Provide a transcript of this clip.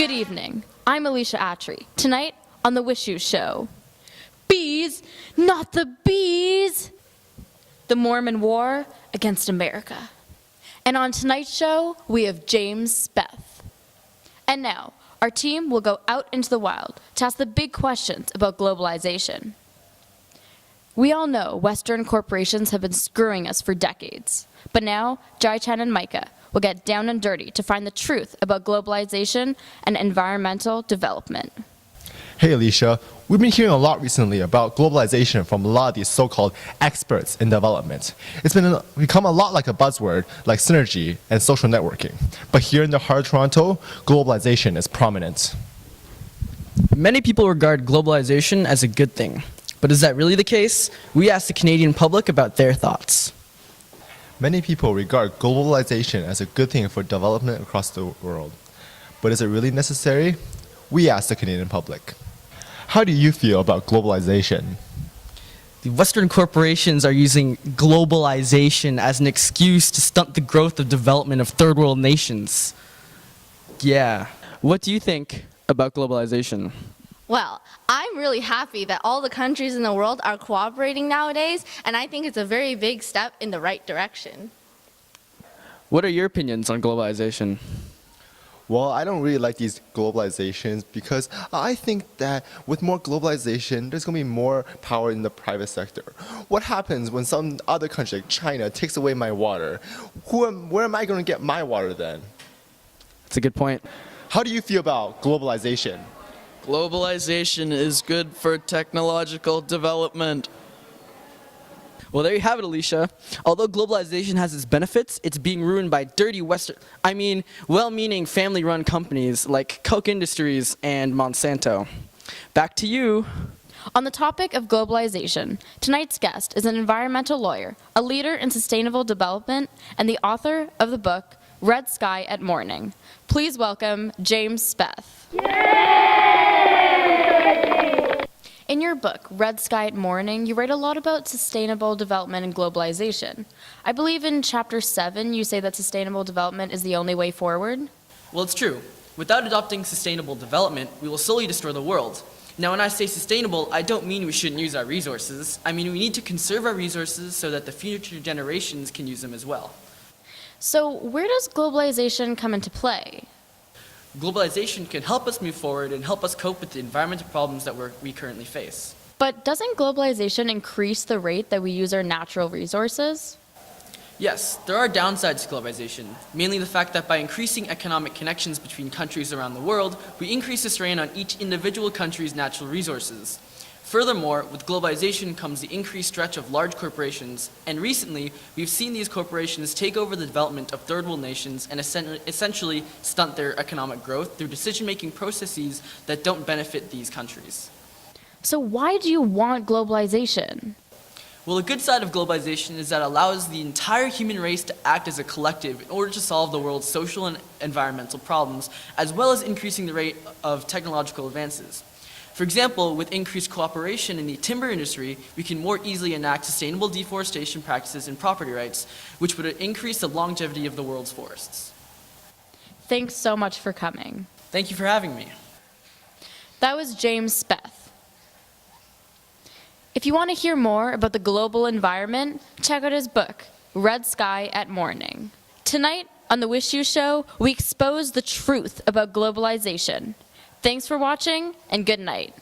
Good evening. I'm Alisha Atri. Tonight on the Wissues Show. Bees, not the bees! The Mormon War against America. And on tonight's show, we have James Speth. And now, our team will go out into the wild to ask the big questions about globalization. We all know Western corporations have been screwing us for decades. But now, Jiachen and Micah will get down and dirty to find the truth about globalization and environmental development. Hey Alisha, we've been hearing a lot recently about globalization from a lot of these so-called experts in development. It's become a lot like a buzzword, like synergy and social networking. But here in the heart of Toronto, globalization is prominent. Many people regard globalization as a good thing. But is that really the case? We asked the Canadian public about their thoughts. Many people regard globalization as a good thing for development across the world. But is it really necessary? We asked the Canadian public. How do you feel about globalization? The Western corporations are using globalization as an excuse to stunt the growth of development of third world nations. Yeah. What do you think about globalization? Well, I'm really happy that all the countries in the world are cooperating nowadays, and I think it's a very big step in the right direction. What are your opinions on globalization? Well, I don't really like these globalizations because I think that with more globalization, there's going to be more power in the private sector. What happens when some other country, like China, takes away my water? Where am I going to get my water then? That's a good point. How do you feel about globalization? Globalization is good for technological development. Well, there you have it, Alisha. Although globalization has its benefits, it's being ruined by dirty well-meaning family-run companies like Koch Industries and Monsanto. Back to you. On the topic of globalization, tonight's guest is an environmental lawyer, a leader in sustainable development, and the author of the book, Red Sky at Morning. Please welcome James Speth. In your book, Red Sky at Morning, you write a lot about sustainable development and globalization. I believe in chapter 7, you say that sustainable development is the only way forward. Well, it's true. Without adopting sustainable development, we will slowly destroy the world. Now, when I say sustainable, I don't mean we shouldn't use our resources. I mean we need to conserve our resources so that the future generations can use them as well. So where does globalization come into play? Globalization can help us move forward and help us cope with the environmental problems that we currently face. But doesn't globalization increase the rate that we use our natural resources? Yes, there are downsides to globalization, mainly the fact that by increasing economic connections between countries around the world, we increase the strain on each individual country's natural resources. Furthermore, with globalization comes the increased stretch of large corporations, and recently, we've seen these corporations take over the development of third world nations and essentially stunt their economic growth through decision-making processes that don't benefit these countries. So why do you want globalization? Well, the good side of globalization is that it allows the entire human race to act as a collective in order to solve the world's social and environmental problems, as well as increasing the rate of technological advances. For example, with increased cooperation in the timber industry, we can more easily enact sustainable deforestation practices and property rights, which would increase the longevity of the world's forests. Thanks so much for coming. Thank you for having me. That was James Speth. If you want to hear more about the global environment, check out his book, Red Sky at Morning. Tonight on the Wissues Show, we expose the truth about globalization. Thanks for watching, and good night.